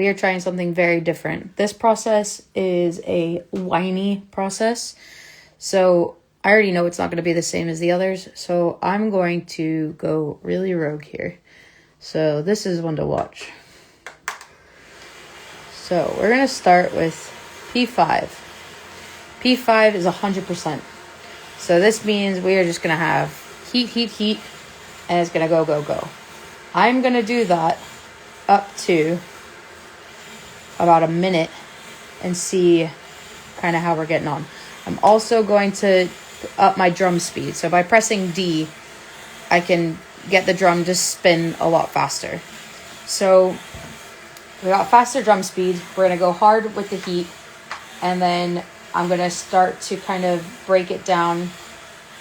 we are trying something very different. This process is a winey process. So I already know it's not going to be the same as the others. So I'm going to go really rogue here. So this is one to watch. So we're going to start with P5. P5 is 100%. So this means we are just going to have heat, and it's going to go, go, go. I'm going to do that up to about a minute and see kind of how we're getting on. I'm also going to up my drum speed. So by pressing D, I can get the drum to spin a lot faster. So we got faster drum speed. We're going to go hard with the heat. And then I'm going to start to kind of break it down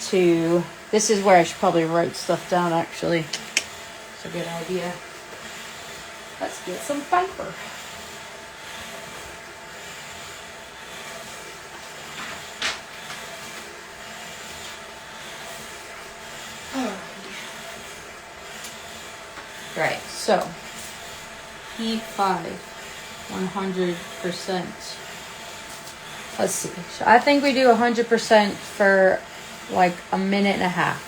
to... This is where I should probably write stuff down, actually. It's a good idea. Let's get some paper. Right, so P5, 100%. Let's see. So I think we do 100% for like a minute and a half.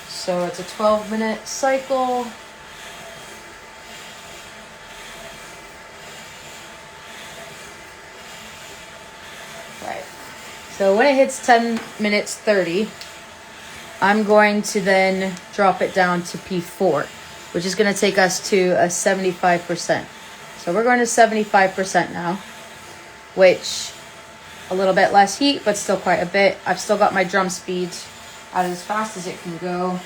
So it's a 12-minute cycle. Right. So when it hits 10 minutes 30, I'm going to then drop it down to P4, which is going to take us to a 75%. So we're going to 75% now, which a little bit less heat, but still quite a bit. I've still got my drum speed out as fast as it can go.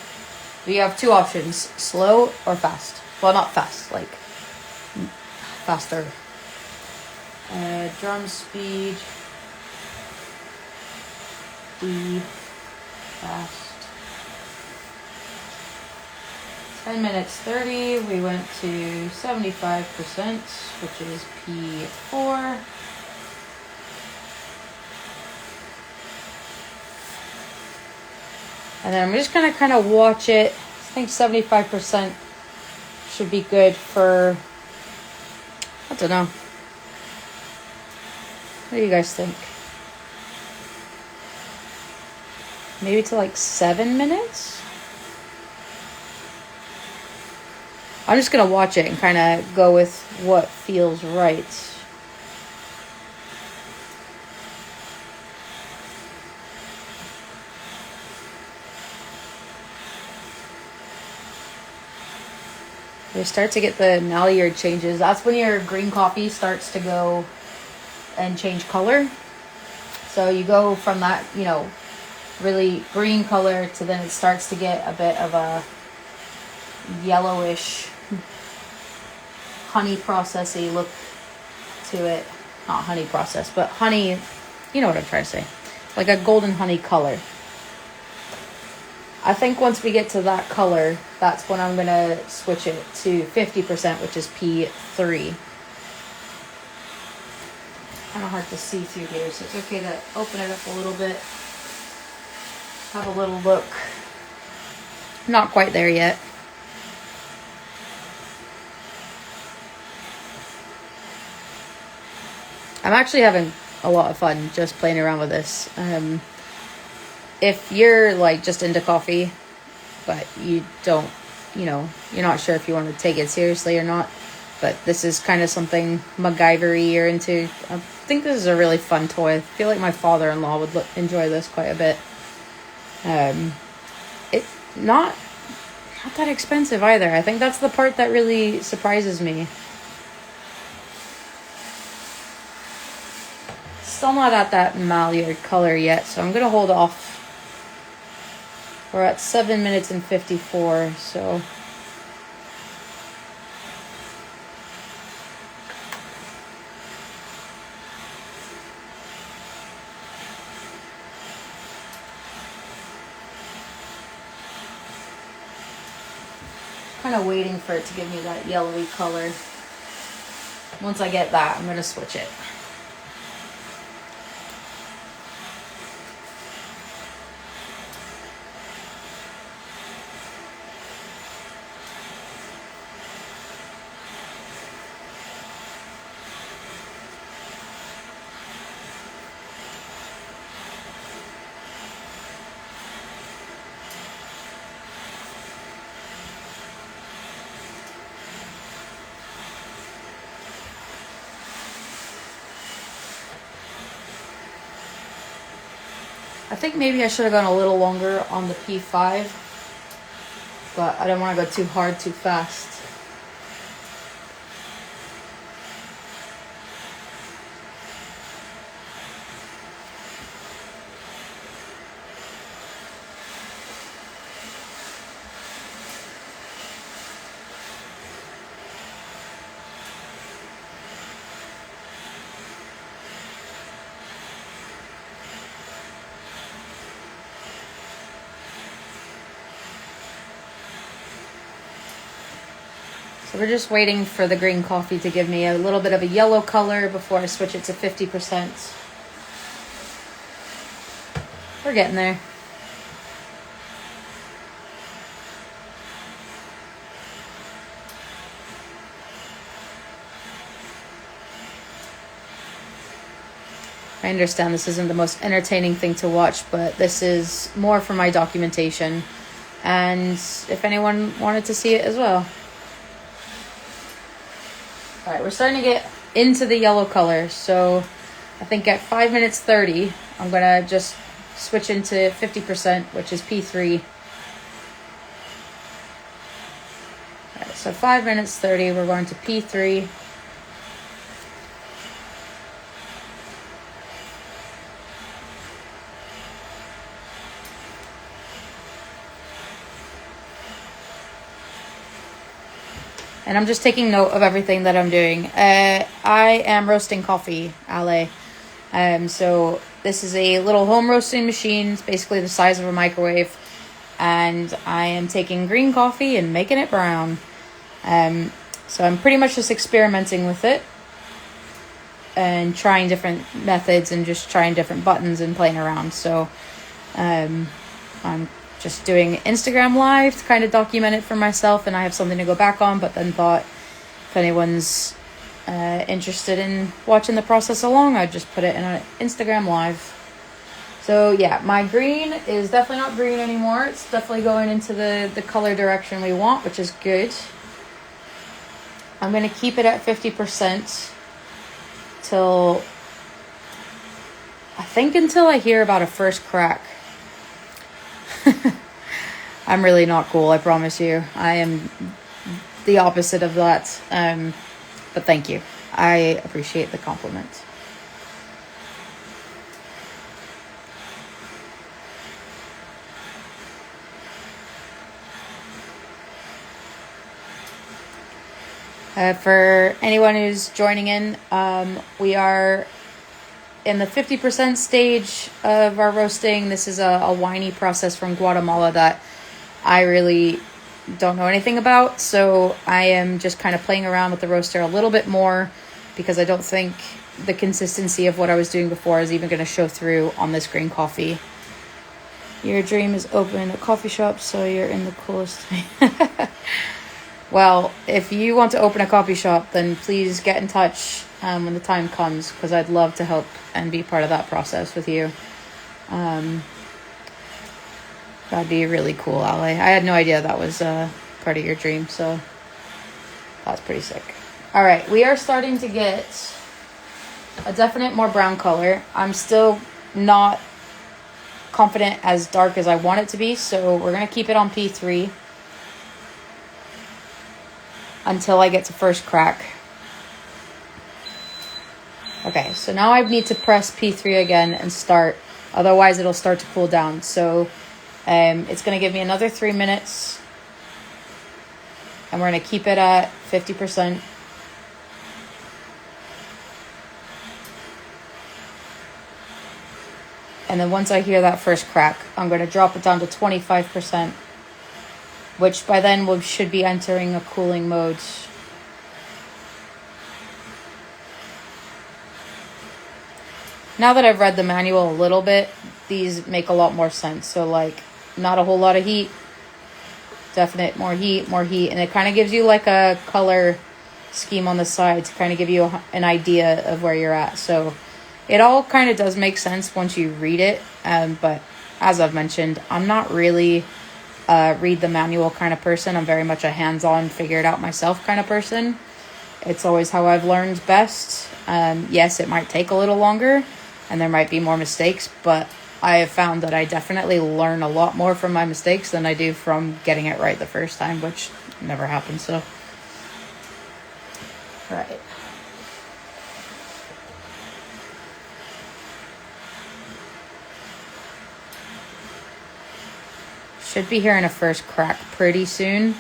We have two options, slow or fast. Well, not fast, like faster. Drum speed, B, fast. 10 minutes 30, we went to 75%, which is P4. And then I'm just gonna kind of watch it. I think 75% should be good for, I don't know. What do you guys think? Maybe to like 7 minutes? I'm just going to watch it and kind of go with what feels right. You start to get the Maillard changes. That's when your green coffee starts to go and change color. So you go from that, you know, really green color to then it starts to get a bit of a yellowish honey processy look to it. Not honey process, but honey, you know what I'm trying to say. Like a golden honey color. I think once we get to that color, that's when I'm going to switch it to 50%, which is P3. Kind of hard to see through here, so it's okay to open it up a little bit. Have a little look. Not quite there yet. I'm actually having a lot of fun just playing around with this. If you're like just into coffee, but you don't, you know, you're not sure if you want to take it seriously or not, but this is kind of something MacGyver-y you're into, I think this is a really fun toy. I feel like my father-in-law would enjoy this quite a bit. It's not that expensive either. I think that's the part that really surprises me. Still not at that Maillard color yet, so I'm going to hold off. We're at 7 minutes and 54, so... kind of waiting for it to give me that yellowy color. Once I get that, I'm going to switch it. I think maybe I should have gone a little longer on the P5, but I don't want to go too hard too fast. So we're just waiting for the green coffee to give me a little bit of a yellow color before I switch it to 50%. We're getting there. I understand this isn't the most entertaining thing to watch, but this is more for my documentation, and if anyone wanted to see it as well. All right, we're starting to get into the yellow color, so I think at 5 minutes 30, I'm gonna just switch into 50%, which is P3. All right, so 5 minutes 30, we're going to P3. And I'm just taking note of everything that I'm doing. I am roasting coffee, Ale. So this is a little home roasting machine. It's basically the size of a microwave. And I am taking green coffee and making it brown. So I'm pretty much just experimenting with it. And trying different methods and just trying different buttons and playing around. So I'm just doing Instagram Live to kind of document it for myself, and I have something to go back on, but then thought if anyone's interested in watching the process along, I'd just put it in an Instagram Live. So yeah, my green is definitely not green anymore. It's definitely going into the color direction we want, which is good. I'm going to keep it at 50% till I hear about a first crack. I'm really not cool, I promise you. I am the opposite of that. But thank you. I appreciate the compliment. For anyone who's joining in, we are in the 50% stage of our roasting. This is a winey process from Guatemala that I really don't know anything about. So I am just kind of playing around with the roaster a little bit more because I don't think the consistency of what I was doing before is even going to show through on this green coffee. Your dream is open a coffee shop, so you're in the coolest. Well, if you want to open a coffee shop, then please get in touch when the time comes, because I'd love to help and be part of that process with you. That'd be really cool, Ale. I had no idea that was part of your dream, so that's pretty sick. All right, we are starting to get a definite more brown color. I'm still not confident as dark as I want it to be, so we're going to keep it on P3 until I get to first crack. Okay, so now I need to press P3 again and start, otherwise it'll start to cool down. So it's going to give me another 3 minutes, and we're going to keep it at 50%. And then once I hear that first crack, I'm going to drop it down to 25%, which by then we should be entering a cooling mode. Now that I've read the manual a little bit, these make a lot more sense. So like, not a whole lot of heat, definite more heat, and it kind of gives you like a color scheme on the side to kind of give you an idea of where you're at. So it all kind of does make sense once you read it, but as I've mentioned, I'm not really read the manual kind of person. I'm very much a hands-on, figure it out myself kind of person. It's always how I've learned best. Yes, it might take a little longer and there might be more mistakes, but I have found that I definitely learn a lot more from my mistakes than I do from getting it right the first time, which never happens. So, right. Should be hearing a first crack pretty soon.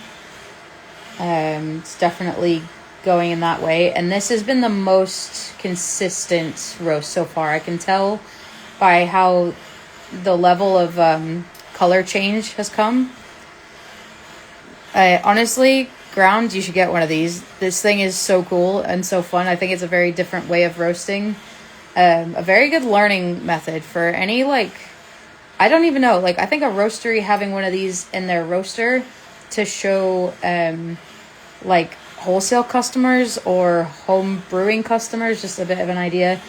It's definitely going in that way. And this has been the most consistent roast so far. I can tell by how the level of color change has come. Honestly, ground, you should get one of these. This thing is so cool and so fun. I think it's a very different way of roasting. A very good learning method for any, like, I don't even know. Like, I think a roastery having one of these in their roaster to show, like, wholesale customers or home brewing customers, just a bit of an idea.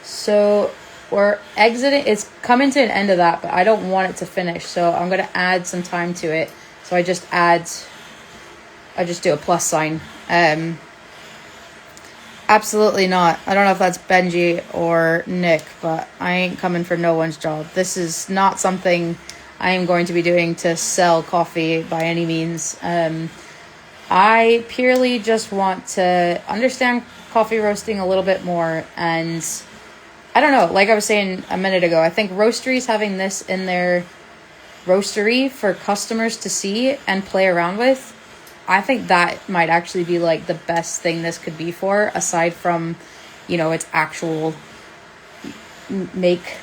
So we're exiting. It's coming to an end of that, but I don't want it to finish. So I'm going to add some time to it. So I just do a plus sign. Absolutely not. I don't know if that's Benji or Nick, but I ain't coming for no one's job. This is not something I am going to be doing to sell coffee by any means. I purely just want to understand coffee roasting a little bit more. And I don't know, like I was saying a minute ago, I think roasteries having this in their roastery for customers to see and play around with, I think that might actually be like the best thing this could be for, aside from, its actual make.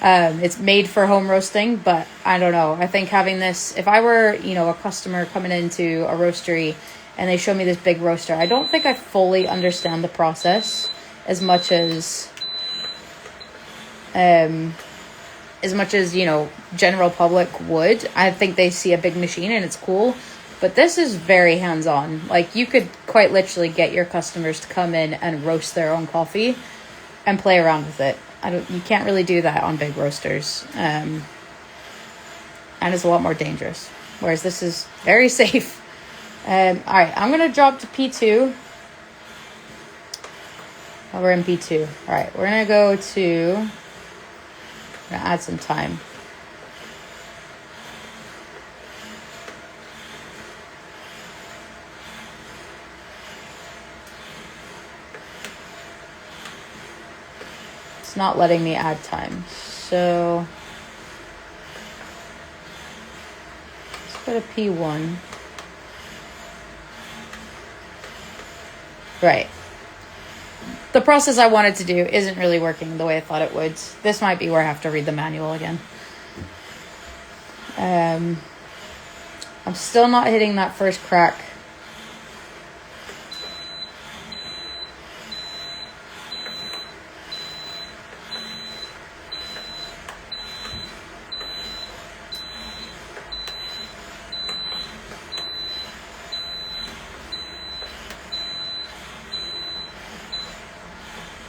It's made for home roasting, but I don't know. I think having this, if I were, a customer coming into a roastery and they show me this big roaster, I don't think I fully understand the process as much as general public would. I think they see a big machine and it's cool. But this is very hands-on. Like, you could quite literally get your customers to come in and roast their own coffee and play around with it. You can't really do that on big roasters. And it's a lot more dangerous. Whereas this is very safe. All right, I'm going to drop to P2. Oh, we're in P2. All right, we're going to go to... I'm going to add some time. It's not letting me add time. So let's go to P1. Right. The process I wanted to do isn't really working the way I thought it would. This might be where I have to read the manual again. I'm still not hitting that first crack.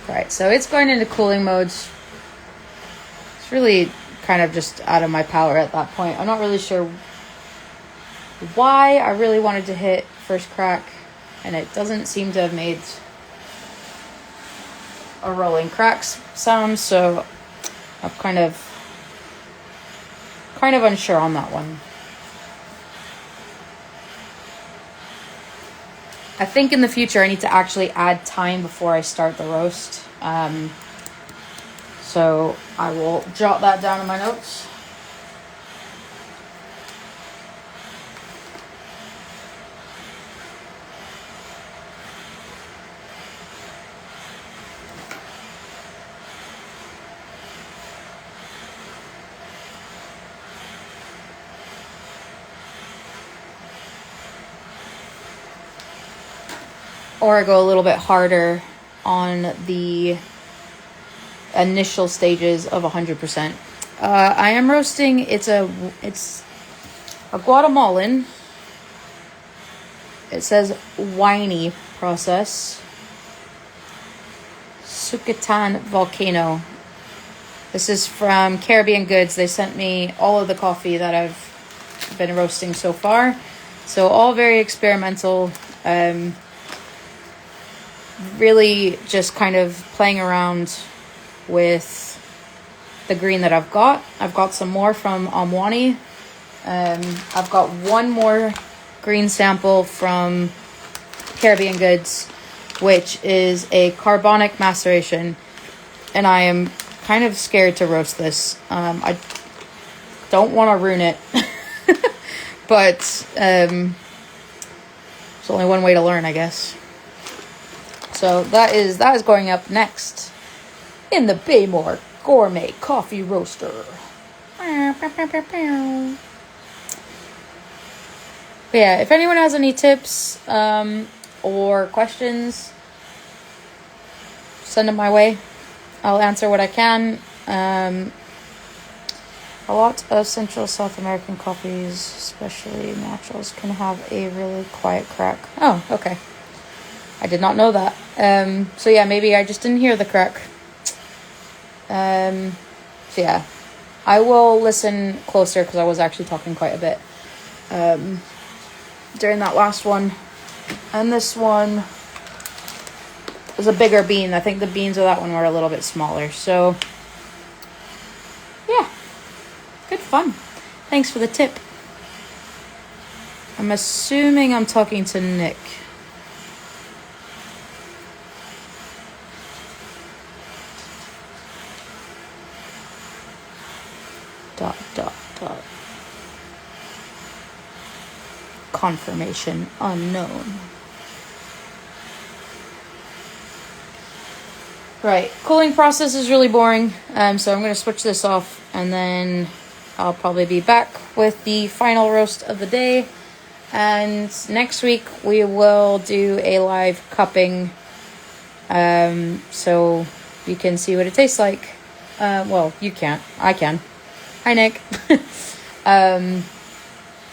Alright, so it's going into cooling modes. It's really kind of just out of my power at that point. I'm not really sure why I really wanted to hit first crack, and it doesn't seem to have made a rolling cracks sound, so I'm kind of unsure on that one. I think in the future I need to actually add time before I start the roast. So I will jot that down in my notes. Or go a little bit harder on the initial stages of 100%. I am roasting, it's a Guatemalan. It says whiny process. Sucatan Volcano. This is from Caribbean Goods. They sent me all of the coffee that I've been roasting so far. So all very experimental. Really just kind of playing around with the green that I've got. I've got some more from Amwani. I've got one more green sample from Caribbean Goods, which is a carbonic maceration, and I am kind of scared to roast this. I don't want to ruin it, but there's only one way to learn, I guess. So that is going up next in the Behmor Gourmet Coffee Roaster. But yeah, if anyone has any tips or questions, send them my way. I'll answer what I can. A lot of Central South American coffees, especially naturals, can have a really quiet crack. Oh, okay. I did not know that. So yeah, maybe I just didn't hear the crack. So yeah, I will listen closer because I was actually talking quite a bit during that last one. And this one was a bigger bean. I think the beans of that one were a little bit smaller. So yeah, good fun. Thanks for the tip. I'm assuming I'm talking to Nick. ... Confirmation unknown. Right, cooling process is really boring, so I'm going to switch this off, and then I'll probably be back with the final roast of the day. And next week we will do a live cupping, so you can see what it tastes like. Well, you can't. I can. Hi, Nick.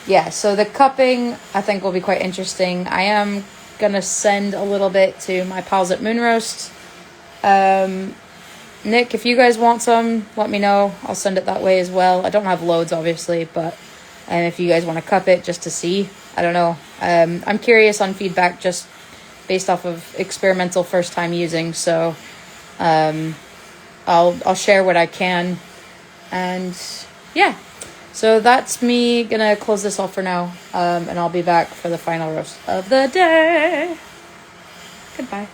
Yeah, so the cupping I think will be quite interesting. I am going to send a little bit to my pals at Moon Roast. Nick, if you guys want some, let me know. I'll send it that way as well. I don't have loads, obviously, but if you guys want to cup it just to see, I don't know. I'm curious on feedback just based off of experimental first time using, so I'll share what I can. And yeah, so that's me gonna close this off for now, and I'll be back for the final roast of the day. Goodbye.